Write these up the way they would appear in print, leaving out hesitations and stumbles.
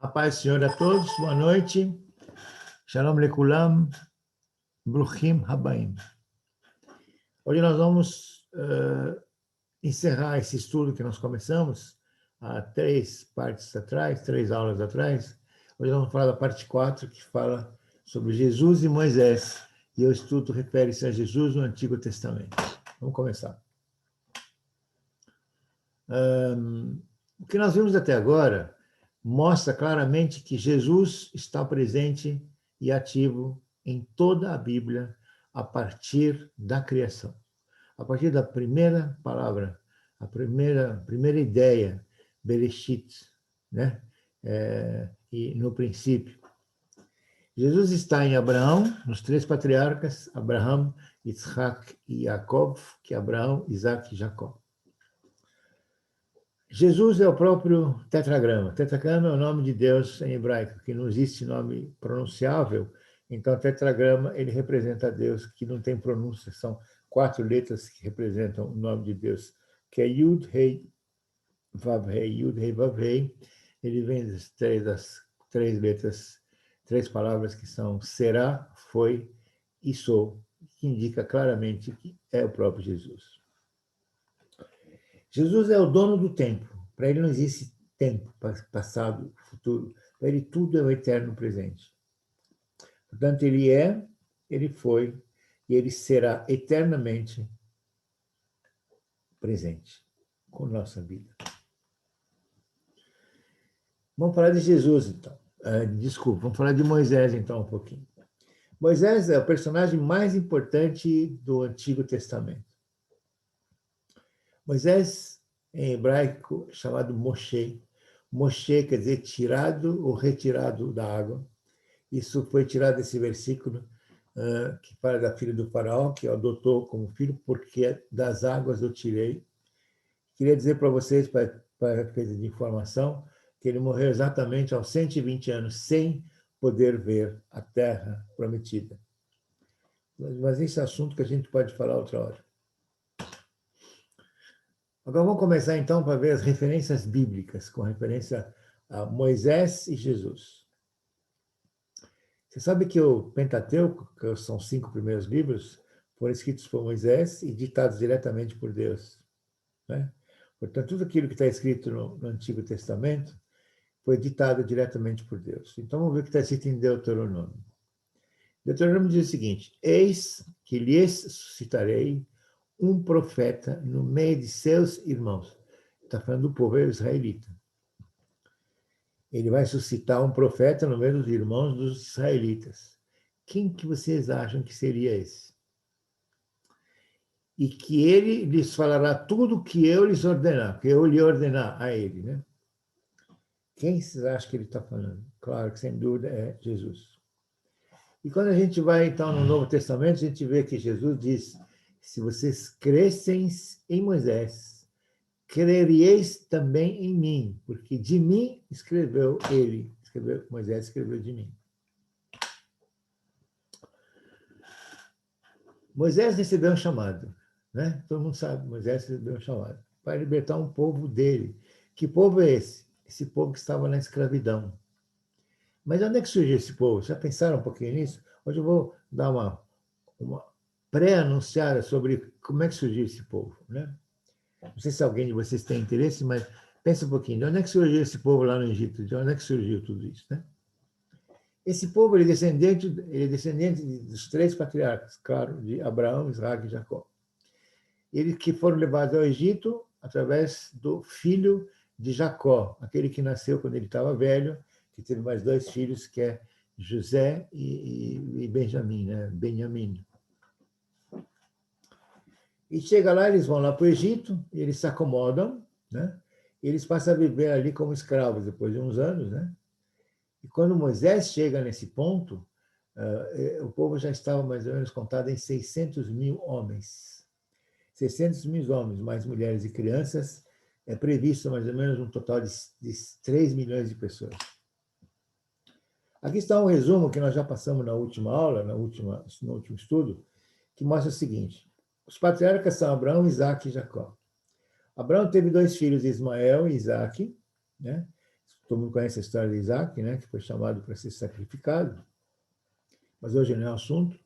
A paz do Senhor a todos, boa noite. Shalom lekulam, bruchim habaim. Hoje nós vamos encerrar esse estudo que nós começamos há 3 partes atrás, 3 aulas atrás. Hoje nós vamos falar da parte 4, que fala sobre Jesus e Moisés. E o estudo refere-se a Jesus no Antigo Testamento. Vamos começar. O que nós vimos até agora mostra claramente que Jesus está presente e ativo em toda a Bíblia a partir da criação. A partir da primeira palavra, a primeira ideia, Bereshit, né? E no princípio. Jesus está em Abraão, nos 3 patriarcas, Abraão, Isaac e Jacob, que é Abraão, Isaac e Jacó. Jesus é o próprio tetragrama. Tetragrama é o nome de Deus em hebraico, que não existe nome pronunciável. Então, tetragrama, ele representa Deus, que não tem pronúncia. São 4 letras que representam o nome de Deus, que é Yud, Rei, Vav, Rei, Yud, Rei, Vav, Rei. Ele vem das 3 letras, 3 palavras que são será, foi e sou, que indica claramente que é o próprio Jesus. Jesus é o dono do tempo. Para ele não existe tempo, passado, futuro. Para ele tudo é o eterno presente. Portanto, ele é, ele foi e ele será eternamente presente com nossa vida. Vamos falar de Jesus, então. Desculpa, vamos falar de Moisés, então, um pouquinho. Moisés é o personagem mais importante do Antigo Testamento. Moisés, em hebraico, é chamado Moshe. Moshe quer dizer tirado ou retirado da água. Isso foi tirado desse versículo que fala da filha do faraó, que adotou como filho, porque das águas eu tirei. Queria dizer para vocês, para efeito de informação, que ele morreu exatamente aos 120 anos, sem poder ver a terra prometida. Mas esse é assunto que a gente pode falar outra hora. Agora vamos começar então para ver as referências bíblicas, com referência a Moisés e Jesus. Você sabe que o Pentateuco, que são 5 primeiros livros, foram escritos por Moisés e ditados diretamente por Deus, né? Portanto, tudo aquilo que está escrito no Antigo Testamento foi ditado diretamente por Deus. Então vamos ver o que está escrito em Deuteronômio. Deuteronômio diz o seguinte: eis que lhes suscitarei um profeta no meio de seus irmãos. Está falando do povo israelita. Ele vai suscitar um profeta no meio dos irmãos dos israelitas. Quem que vocês acham que seria esse? E que ele lhes falará tudo o que eu lhes ordenar, que eu lhe ordenar a ele, né? Quem vocês acham que ele está falando? Claro que, sem dúvida, é Jesus. E quando a gente vai, então, no Novo Testamento, a gente vê que Jesus diz: se vocês crescem em Moisés, crereis também em mim, porque de mim escreveu ele, Moisés escreveu de mim. Moisés recebeu um chamado, né? Todo mundo sabe, Moisés recebeu um chamado para libertar um povo dele. Que povo é esse? Esse povo que estava na escravidão. Mas onde é que surgiu esse povo? Já pensaram um pouquinho nisso? Hoje eu vou dar uma pré-anunciada sobre como é que surgiu esse povo, né? Não sei se alguém de vocês tem interesse, mas pensa um pouquinho. De onde é que surgiu esse povo lá no Egito? De onde é que surgiu tudo isso, né? Esse povo ele é descendente dos 3 patriarcas, claro, de Abraão, Isaac e Jacó. Eles que foram levados ao Egito através do filho de Jacó, aquele que nasceu quando ele estava velho, que teve mais 2 filhos, que é José e Benjamim, né? Benjamim. E chega lá, eles vão lá para o Egito, e eles se acomodam, né? E eles passam a viver ali como escravos depois de uns anos, né? E quando Moisés chega nesse ponto, o povo já estava mais ou menos contado em 600.000 homens. 600.000 homens, mais mulheres e crianças, é previsto mais ou menos um total de 3 milhões de pessoas. Aqui está um resumo que nós já passamos na última aula, no último estudo, que mostra o seguinte: os patriarcas são Abraão, Isaac e Jacó. Abraão teve 2 filhos, Ismael e Isaac, né? Todo mundo conhece a história de Isaac, né, que foi chamado para ser sacrificado, mas hoje não é o assunto.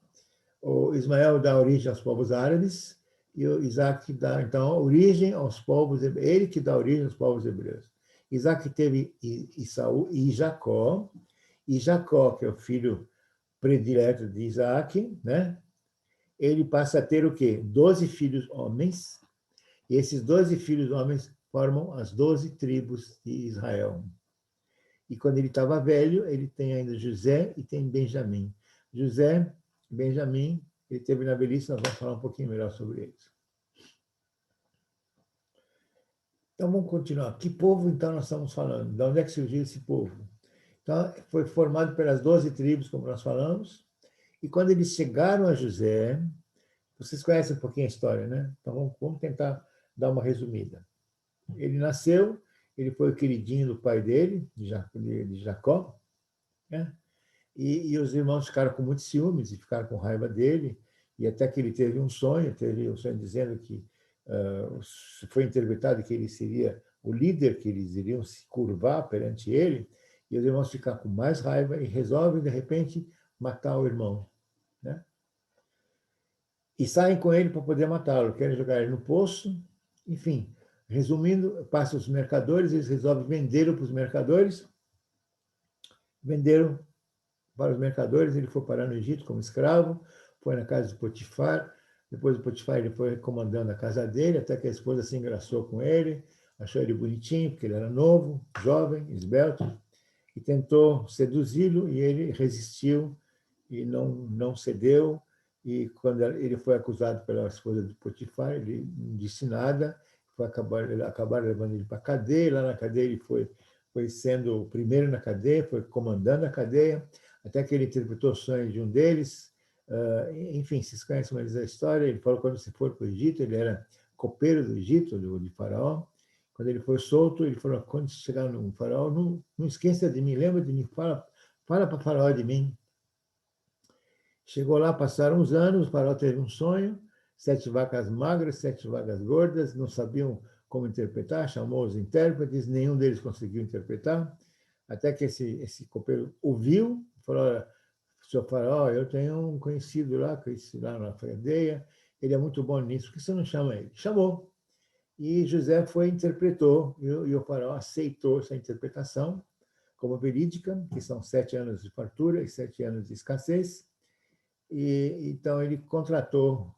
O Ismael dá origem aos povos árabes e o Isaac dá, então, origem aos povos, ele que dá origem aos povos hebreus. Isaac teve Isaú e Jacó, que é o filho predileto de Isaac, né? Ele passa a ter o quê? 12 filhos homens, e esses 12 filhos homens formam as 12 tribos de Israel. E quando ele estava velho, ele tem ainda José e tem Benjamim. José, Benjamim, ele teve na velhice, nós vamos falar um pouquinho melhor sobre eles. Então, vamos continuar. Que povo, então, nós estamos falando? De onde é que surgiu esse povo? Então, foi formado pelas 12 tribos, como nós falamos, e quando eles chegaram a José, vocês conhecem um pouquinho a história, né? Então, vamos tentar dar uma resumida. Ele nasceu, ele foi o queridinho do pai dele, de Jacó, né? E os irmãos ficaram com muitos ciúmes e ficaram com raiva dele, e até que ele teve um sonho dizendo que foi interpretado que ele seria o líder, que eles iriam se curvar perante ele, e os irmãos ficam com mais raiva e resolvem, de repente, matar o irmão, né? E saem com ele para poder matá-lo, querem jogar ele no poço, enfim. Resumindo, passam os mercadores, eles resolvem vendê-lo para os mercadores, venderam para os mercadores, ele foi parar no Egito como escravo, foi na casa de Potifar, depois do Potifar ele foi comandando a casa dele, até que a esposa se engraçou com ele, achou ele bonitinho, porque ele era novo, jovem, esbelto, e tentou seduzi-lo, e ele resistiu e não cedeu, e quando ele foi acusado pela esposa de Potifar, ele não disse nada, acabaram levando ele para a cadeia, lá na cadeia ele foi sendo o primeiro na cadeia, foi comandando a cadeia, até que ele interpretou o sonho de um deles. Enfim, vocês conhecem mais a história. Ele falou que quando você for para o Egito, ele era copeiro do Egito, de Faraó. Quando ele foi solto, ele falou: quando chegar no Faraó, não esqueça de mim, lembra de mim, fala para o Faraó de mim. Chegou lá, passaram uns anos, o Faraó teve um sonho: 7 vacas magras, 7 vacas gordas, não sabiam como interpretar, chamou os intérpretes, nenhum deles conseguiu interpretar, até que esse copeiro ouviu, falou: senhor Faraó, eu tenho um conhecido lá, na cadeia, ele é muito bom nisso, por que você não chama ele? Chamou. E José interpretou, e o Faraó aceitou essa interpretação como verídica, que são 7 anos de fartura e 7 anos de escassez. E então ele contratou,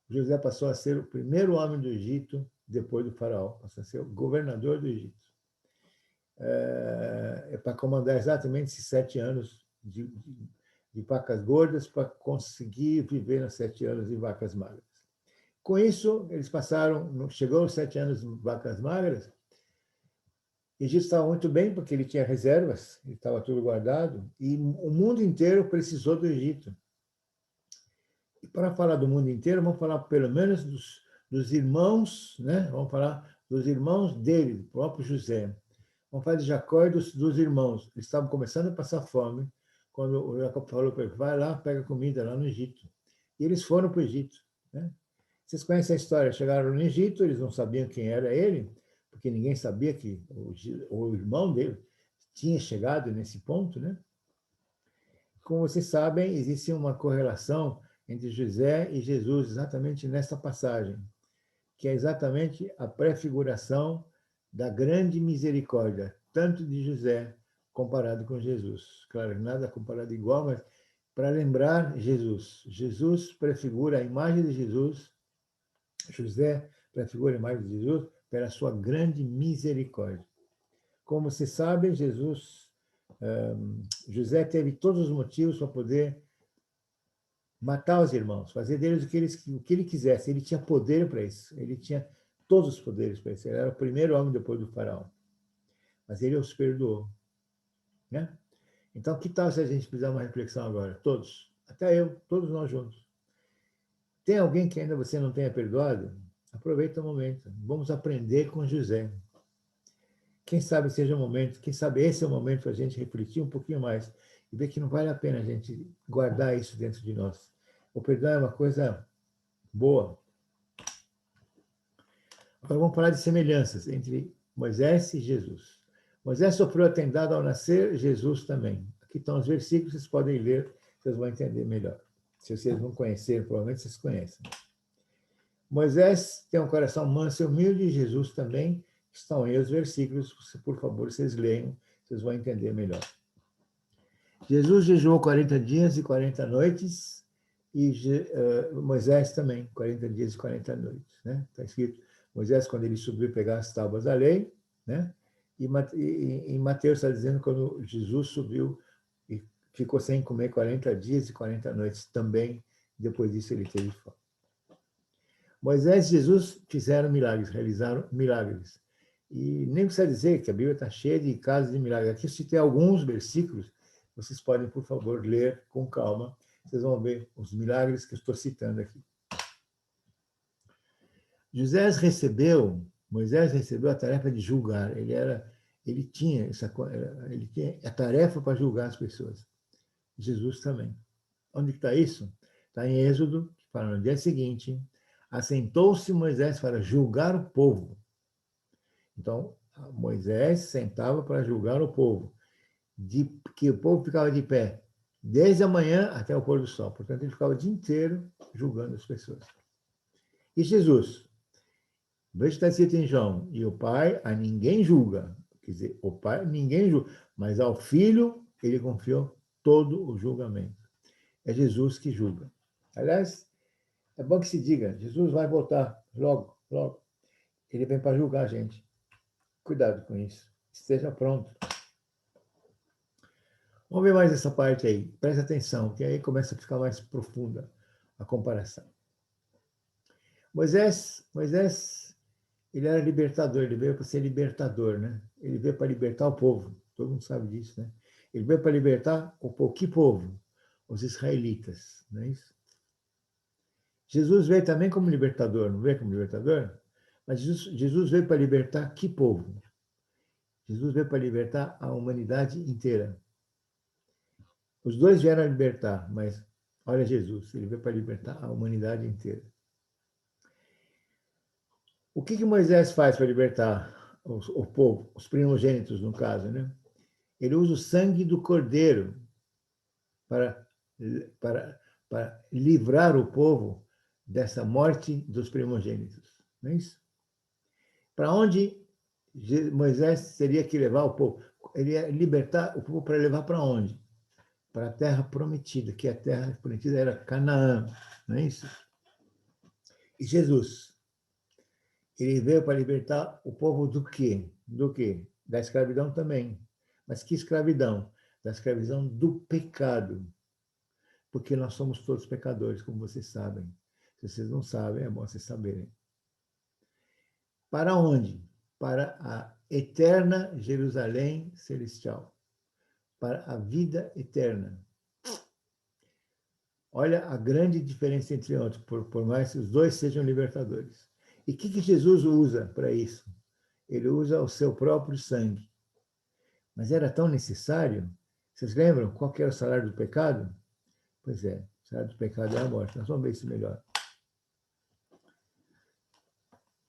José passou a ser o primeiro homem do Egito, depois do Faraó, passou a ser o governador do Egito. Para comandar exatamente esses 7 anos de vacas gordas, para conseguir viver nos 7 anos de vacas magras. Com isso, eles passaram, chegou aos 7 anos de vacas magras, o Egito estava muito bem, porque ele tinha reservas, ele estava tudo guardado, e o mundo inteiro precisou do Egito. E para falar do mundo inteiro, vamos falar pelo menos dos irmãos, né? Vamos falar dos irmãos dele, do próprio José. Vamos falar de Jacó e dos irmãos. Eles estavam começando a passar fome, quando o Jacó falou para ele: vai lá, pega comida lá no Egito. E eles foram para o Egito, né? Vocês conhecem a história, chegaram no Egito, eles não sabiam quem era ele, porque ninguém sabia que o irmão dele tinha chegado nesse ponto, né? Como vocês sabem, existe uma correlação entre José e Jesus exatamente nesta passagem, que é exatamente a prefiguração da grande misericórdia, tanto de José comparado com Jesus. Claro, nada comparado igual, mas para lembrar Jesus. Jesus prefigura a imagem de Jesus, José prefigura a imagem de Jesus pela sua grande misericórdia. Como vocês sabem, José teve todos os motivos para poder matar os irmãos, fazer deles o que ele quisesse. Ele tinha poder para isso, ele tinha todos os poderes para isso. Ele era o primeiro homem depois do faraó. Mas ele os perdoou, né? Então, que tal se a gente fizer uma reflexão agora? Todos, até eu, todos nós juntos. Tem alguém que ainda você não tenha perdoado? Aproveita o momento. Vamos aprender com José. Quem sabe seja o momento, quem sabe esse é o momento para a gente refletir um pouquinho mais e ver que não vale a pena a gente guardar isso dentro de nós. O perdão é uma coisa boa. Agora vamos falar de semelhanças entre Moisés e Jesus. Moisés sofreu atentado ao nascer, Jesus também. Aqui estão os versículos, vocês podem ler, vocês vão entender melhor. Se vocês não conhecerem, provavelmente vocês conhecem. Moisés tem um coração manso e humilde, Jesus também. Estão aí os versículos, por favor, vocês leiam, vocês vão entender melhor. Jesus jejuou 40 dias e 40 noites, e Moisés também, 40 dias e 40 noites. Né? Está escrito, Moisés, quando ele subiu pegar as tábuas da lei, né? E em Mateus está dizendo quando Jesus subiu e ficou sem comer 40 dias e 40 noites também, depois disso ele teve fome. Moisés e Jesus fizeram milagres, realizaram milagres. E nem precisa dizer que a Bíblia está cheia de casos de milagres. Aqui eu citei alguns versículos, vocês podem, por favor, ler com calma, vocês vão ver os milagres que eu estou citando aqui. Moisés recebeu a tarefa de julgar, ele tinha a tarefa para julgar as pessoas. Jesus também. Onde está isso? Está em Êxodo, que fala no dia seguinte, assentou-se Moisés para julgar o povo. Então, Moisés sentava para julgar o povo, que o povo ficava de pé, desde a manhã até o pôr do sol. Portanto, ele ficava o dia inteiro julgando as pessoas. E Jesus? Veja que está escrito em João, e o Pai a ninguém julga. Quer dizer, o Pai ninguém julga, mas ao Filho ele confiou todo o julgamento. É Jesus que julga. Aliás, é bom que se diga, Jesus vai voltar logo, logo. Ele vem para julgar a gente. Cuidado com isso. Esteja pronto. Vamos ver mais essa parte aí. Preste atenção, que aí começa a ficar mais profunda a comparação. Moisés, ele era libertador, ele veio para ser libertador, né? Ele veio para libertar o povo, todo mundo sabe disso, né? Ele veio para libertar o povo. Que povo? Os israelitas, não é isso? Jesus veio também como libertador, não veio como libertador? Mas Jesus veio para libertar que povo? Jesus veio para libertar a humanidade inteira. Os dois vieram a libertar, mas olha Jesus, ele veio para libertar a humanidade inteira. O que Moisés faz para libertar o povo, os primogênitos, no caso, né? Ele usa o sangue do cordeiro para livrar o povo dessa morte dos primogênitos. Não é isso? Para onde Moisés teria que levar o povo? Ele ia libertar o povo para levar para onde? Para a terra prometida, que a terra prometida era Canaã, não é isso? E Jesus, ele veio para libertar o povo do quê? Do quê? Da escravidão também. Mas que escravidão? Da escravidão do pecado. Porque nós somos todos pecadores, como vocês sabem. Se vocês não sabem, é bom vocês saberem. Para onde? Para a eterna Jerusalém celestial. Para a vida eterna. Olha a grande diferença entre outros, por mais que os dois sejam libertadores. E o que Jesus usa para isso? Ele usa o seu próprio sangue. Mas era tão necessário? Vocês lembram qual que era o salário do pecado? Pois é, o salário do pecado é a morte. Nós vamos ver isso melhor.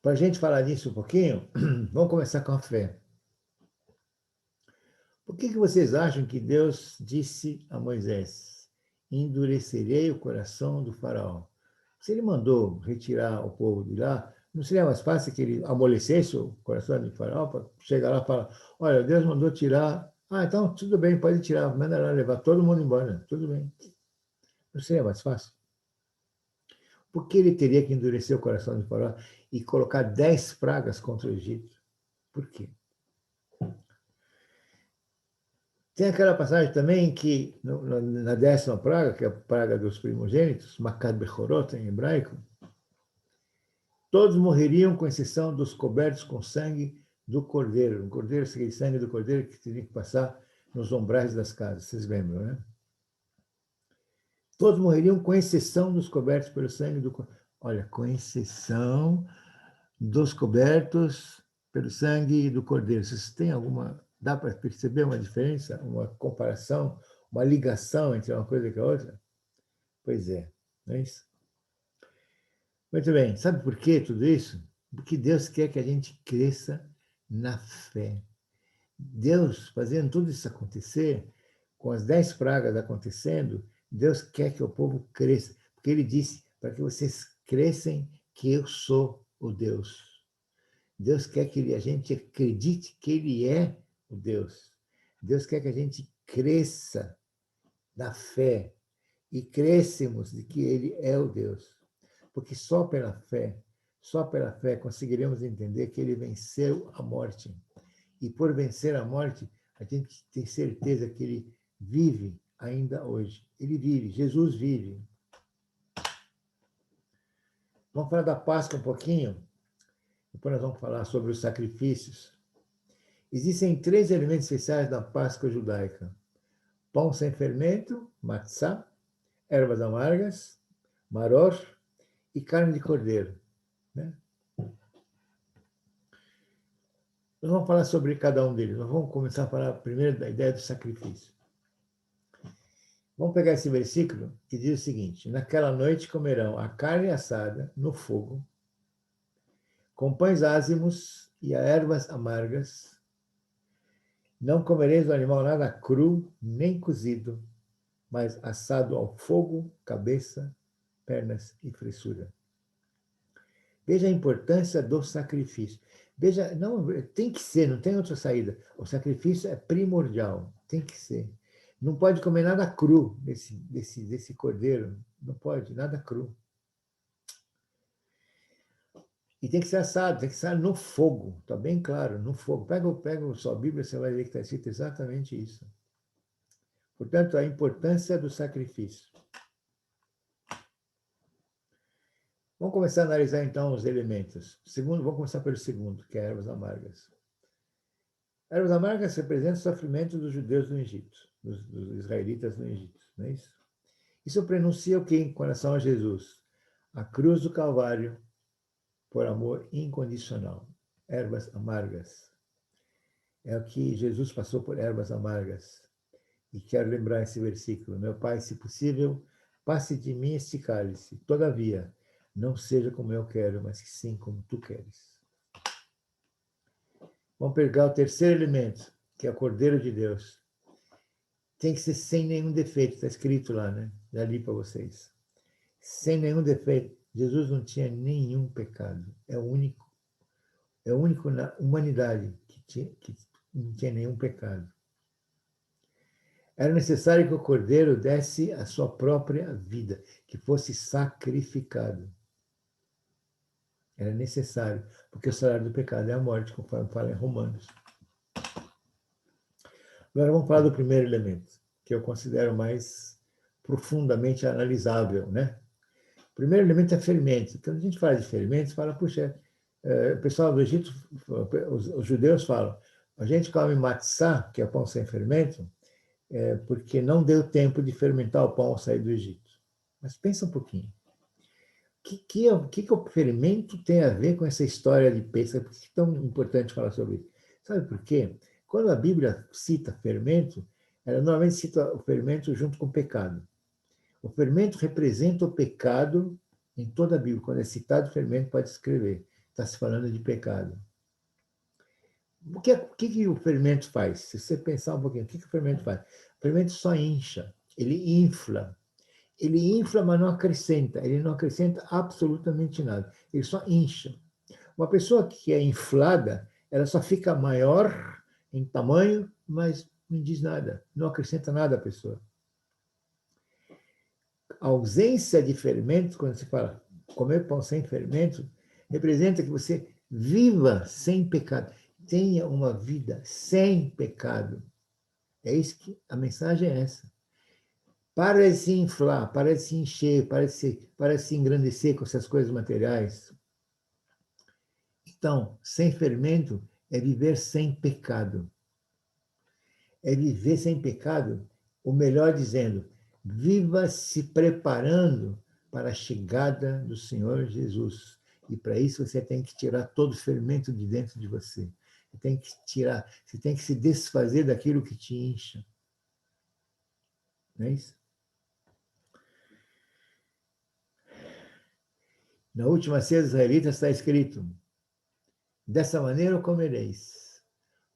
Para a gente falar nisso um pouquinho, vamos começar com a fé. Por que vocês acham que Deus disse a Moisés: endurecerei o coração do faraó? Se ele mandou retirar o povo de lá, não seria mais fácil que ele amolecesse o coração do faraó para chegar lá e falar: olha, Deus mandou tirar. Ah, então tudo bem, pode tirar, manda lá levar todo mundo embora, tudo bem. Não seria mais fácil? Por que ele teria que endurecer o coração do faraó e colocar 10 pragas contra o Egito? Por quê? Tem aquela passagem também que, na 10ª praga, que é a praga dos primogênitos, Makat Bechorot em hebraico, todos morreriam, com exceção dos cobertos com sangue do cordeiro. O cordeiro, aquele sangue do cordeiro que teria que passar nos umbrais das casas, vocês lembram, né? Todos morreriam, com exceção dos cobertos pelo sangue do cordeiro. Olha, com exceção dos cobertos pelo sangue do cordeiro. Vocês têm alguma... Dá para perceber uma diferença, uma comparação, uma ligação entre uma coisa e a outra? Pois é, não é isso? Muito bem, sabe por que tudo isso? Porque Deus quer que a gente cresça na fé. Deus fazendo tudo isso acontecer, com as 10 pragas acontecendo, Deus quer que o povo cresça, porque ele disse para que vocês crescem que eu sou o Deus. Deus quer que a gente acredite que ele é o Deus. Deus quer que a gente cresça na fé e crescemos de que ele é o Deus. Porque só pela fé conseguiremos entender que ele venceu a morte. E por vencer a morte, a gente tem certeza que ele vive ainda hoje. Ele vive, Jesus vive. Vamos falar da Páscoa um pouquinho? Depois nós vamos falar sobre os sacrifícios. Existem 3 elementos essenciais da Páscoa judaica: pão sem fermento, matzá, ervas amargas, maror e carne de cordeiro. Né? Nós vamos falar sobre cada um deles. Nós vamos começar a falar primeiro da ideia do sacrifício. Vamos pegar esse versículo que diz o seguinte: naquela noite comerão a carne assada no fogo, com pães ázimos e ervas amargas. Não comereis do animal nada cru, nem cozido, mas assado ao fogo, cabeça, pernas e fressura. Veja a importância do sacrifício. Veja, não, tem que ser, não tem outra saída. O sacrifício é primordial, tem que ser. Não pode comer nada cru desse cordeiro, não pode, nada cru. E tem que ser assado, tem que ser no fogo, está bem claro, no fogo. Pega a sua Bíblia, você vai ver que está escrito exatamente isso. Portanto, a importância do sacrifício. Vamos começar a analisar, então, os elementos. Segundo, vamos começar pelo segundo, que é ervas amargas. Ervas amargas representam o sofrimento dos judeus no Egito, dos israelitas no Egito, não é isso? Isso pronuncia o que em relação a Jesus? A cruz do Calvário por amor incondicional. Ervas amargas. É o que Jesus passou por ervas amargas. E quero lembrar esse versículo. Meu Pai, se possível, passe de mim este cálice. Todavia, não seja como eu quero, mas que sim como tu queres. Vamos pegar o terceiro elemento, que é o Cordeiro de Deus. Tem que ser sem nenhum defeito, está escrito lá, né? Já li para vocês. Sem nenhum defeito. Jesus não tinha nenhum pecado. É o único na humanidade que não tinha nenhum pecado. Era necessário que o Cordeiro desse a sua própria vida, que fosse sacrificado. Era necessário, porque o salário do pecado é a morte, conforme fala em Romanos. Agora vamos falar do primeiro elemento, que eu considero mais profundamente analisável, né? O primeiro elemento é fermento. Quando a gente fala de fermentos, fala, puxa, o pessoal do Egito, os judeus falam, a gente come matzá, que é pão sem fermento, porque não deu tempo de fermentar o pão ao sair do Egito. Mas pensa um pouquinho. O que o fermento tem a ver com essa história de Pêssego? Por que é tão importante falar sobre isso? Sabe por quê? Quando a Bíblia cita fermento, ela normalmente cita o fermento junto com o pecado. O fermento representa o pecado em toda a Bíblia. Quando é citado o fermento, pode escrever. Está se falando de pecado. O que o fermento faz? Se você pensar um pouquinho, o que o fermento faz? O fermento só incha, ele infla. Ele infla, mas não acrescenta. Ele não acrescenta absolutamente nada. Ele só incha. Uma pessoa que é inflada, ela só fica maior em tamanho, mas não diz nada, não acrescenta nada à pessoa. A ausência de fermento, quando se fala comer pão sem fermento, representa que você viva sem pecado, tenha uma vida sem pecado. É isso que a mensagem é essa. Para de se inflar, para de se encher, para de se engrandecer com essas coisas materiais. Então, sem fermento é viver sem pecado. É viver sem pecado, ou melhor dizendo, viva se preparando para a chegada do Senhor Jesus. E para isso você tem que tirar todo o fermento de dentro de você. Você tem que se desfazer daquilo que te incha. Não é isso? Na última ceia dos israelitas está escrito: dessa maneira o comereis.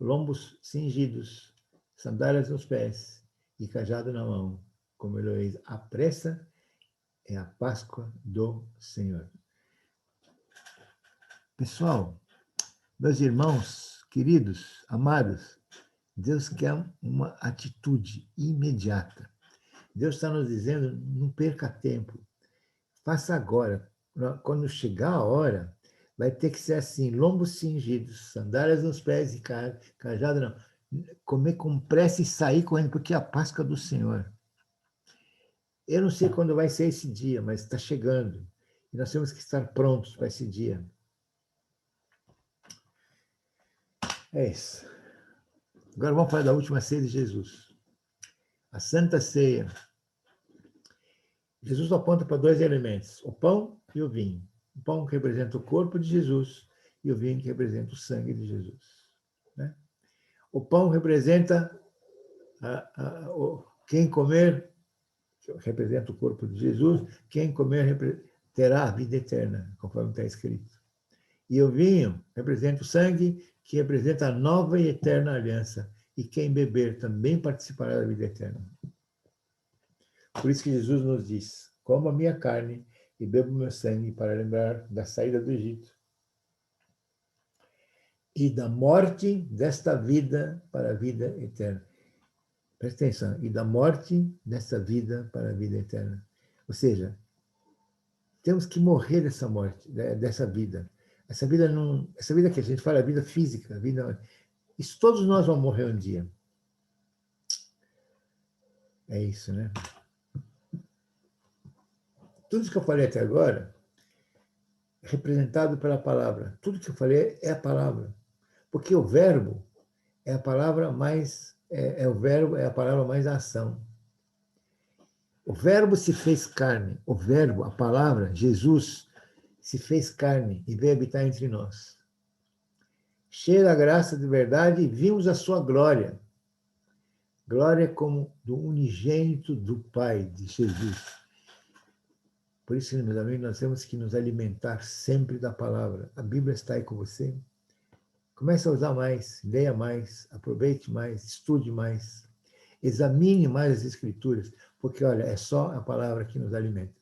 lombos cingidos, sandálias nos pés e cajado na mão, como Eloís, a pressa é a Páscoa do Senhor. Pessoal, meus irmãos, queridos, amados, Deus quer uma atitude imediata. Deus está nos dizendo, não perca tempo, faça agora. Quando chegar a hora, vai ter que ser assim, lombos cingidos, sandálias nos pés e cajado não. Comer com pressa e sair correndo, porque é a Páscoa do Senhor. Eu não sei quando vai ser esse dia, mas está chegando. E nós temos que estar prontos para esse dia. É isso. Agora vamos falar da última ceia de Jesus. A Santa Ceia. Jesus aponta para dois elementos, o pão e o vinho. O pão que representa o corpo de Jesus e o vinho que representa o sangue de Jesus. Né? O pão representa quem comer, representa o corpo de Jesus, quem comer terá a vida eterna, conforme está escrito. E o vinho representa o sangue, que representa a nova e eterna aliança. E quem beber também participará da vida eterna. Por isso que Jesus nos diz, coma a minha carne e beba o meu sangue para lembrar da saída do Egito e da morte desta vida para a vida eterna. Presta atenção, e da morte desta vida para a vida eterna. Ou seja, temos que morrer dessa morte, dessa vida. Essa vida que a gente fala, a vida física, isso todos nós vamos morrer um dia. É isso, né? Tudo isso que eu falei até agora é representado pela palavra. Tudo que eu falei é a palavra. Porque o verbo é a palavra mais, o verbo é a palavra mais ação. O verbo se fez carne. O verbo, a palavra, Jesus, se fez carne e veio habitar entre nós. Cheio da graça de verdade, e vimos a sua glória. Glória como do unigênito do Pai, de Jesus. Por isso, meus amigos, nós temos que nos alimentar sempre da palavra. A Bíblia está aí com você. Comece a usar mais, leia mais, aproveite mais, estude mais, examine mais as Escrituras, porque, olha, é só a palavra que nos alimenta.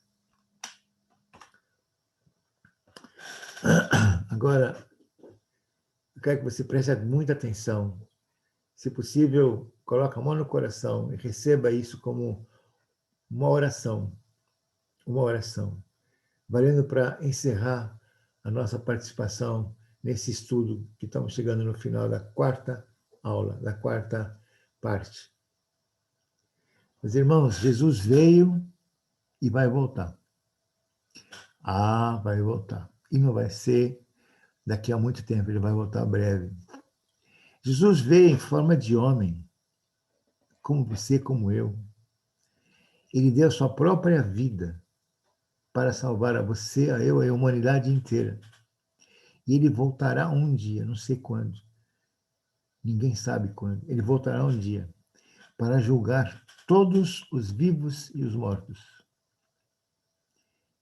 Agora, eu quero que você preste muita atenção. Se possível, coloque a mão no coração e receba isso como uma oração, valendo para encerrar a nossa participação nesse estudo que estamos chegando no final da quarta aula, da quarta parte. Meus irmãos, Jesus veio e vai voltar. Vai voltar. E não vai ser daqui a muito tempo, ele vai voltar breve. Jesus veio em forma de homem, como você, como eu. Ele deu a sua própria vida para salvar a você, a eu, a humanidade inteira. E ele voltará um dia, não sei quando. Ninguém sabe quando. Ele voltará um dia para julgar todos os vivos e os mortos.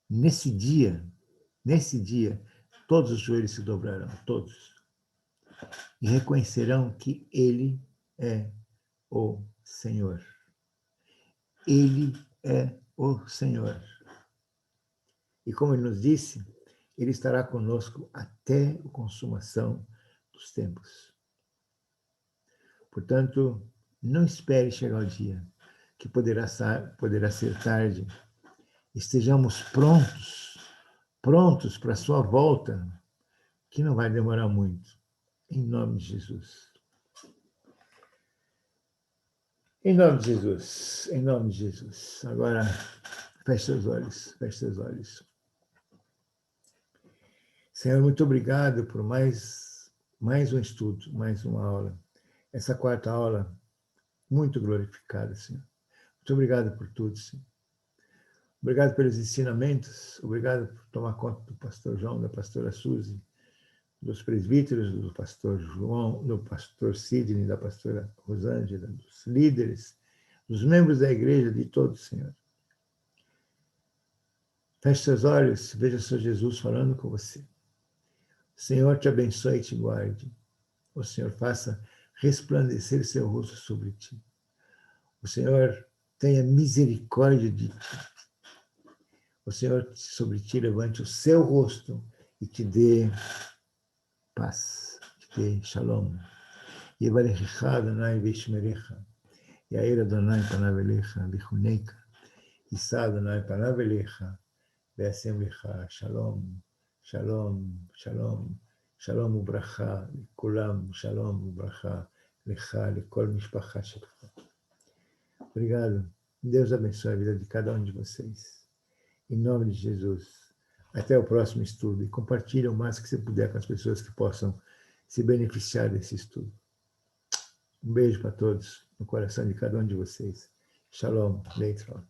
Nesse dia, todos os joelhos se dobrarão, todos. E reconhecerão que ele é o Senhor. Ele é o Senhor. E como ele nos disse, ele estará conosco até a consumação dos tempos. Portanto, não espere chegar o dia, que poderá ser tarde. Estejamos prontos para a sua volta, que não vai demorar muito. Em nome de Jesus. Em nome de Jesus. Em nome de Jesus. Agora, feche seus olhos. Senhor, muito obrigado por mais um estudo, mais uma aula. Essa quarta aula, muito glorificada, Senhor. Muito obrigado por tudo, Senhor. Obrigado pelos ensinamentos, obrigado por tomar conta do pastor João, da pastora Suzy, dos presbíteros, do pastor João, do pastor Sidney, da pastora Rosângela, dos líderes, dos membros da igreja, de todos, Senhor. Feche seus olhos, veja o Senhor Jesus falando com você. O Senhor te abençoe e te guarde. O Senhor faça resplandecer seu rosto sobre ti. O Senhor tenha misericórdia de ti. O Senhor sobre ti levante o seu rosto e te dê paz, te dê shalom. Yevarechecha Adonai v'yishmerecha. Yair Adonai panav elecha v'chuneika. Yisa Adonai panav elecha v'yasem lecha shalom, shalom, shalom, shalom ubracha likulam, shalom ubracha lecha, lekol mishpacha shelcha. Obrigado. Deus abençoe a vida de cada um de vocês. Em nome de Jesus. Até o próximo estudo. E compartilhe o mais que você puder com as pessoas que possam se beneficiar desse estudo. Um beijo para todos, no coração de cada um de vocês. Shalom, Leitrot.